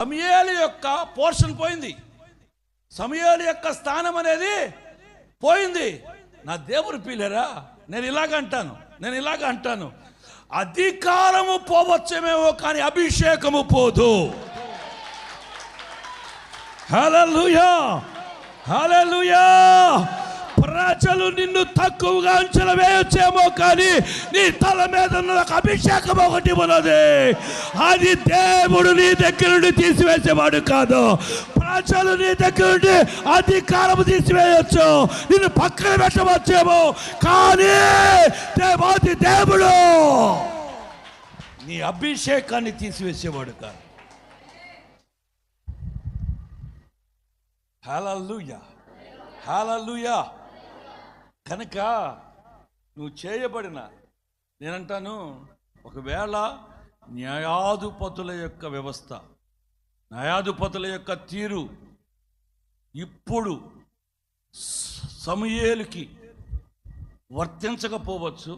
సమూయేలు యొక్క పోర్షన్ పోయింది, సమూయేలు యొక్క స్థానం అనేది పోయింది. నా దేవుడు పిల్లరా, నేను ఇలాగ అంటాను, అధికారము పోవచ్చేమేమో కానీ అభిషేకము పోదు. హల్లెలూయా, హల్లెలూయా. ప్రజలు నిన్ను తక్కువగా అంచనా వేయొచ్చేమో కానీ నీ తల మీద ఉన్న అభిషేకం ఒకటి ఉన్నది. అది దేవుడు నీ దగ్గర నుండి తీసివేసేవాడు కాదు. ప్రజలు నీ దగ్గర నుండి అధికారం తీసివేయచ్చు, నిన్ను పక్కన పెట్టవచ్చేమో కానీ దేవాది దేవుడు నీ అభిషేకాన్ని తీసివేసేవాడు కాదు. హల్లెలూయా, హల్లెలూయా. కనుక నువ్వు చేయబడిన, నేనంటాను, ఒకవేళ న్యాయాధిపతుల యొక్క వ్యవస్థ, న్యాయాధిపతుల యొక్క తీరు ఇప్పుడు సమూయేలుకి వర్తించకపోవచ్చు.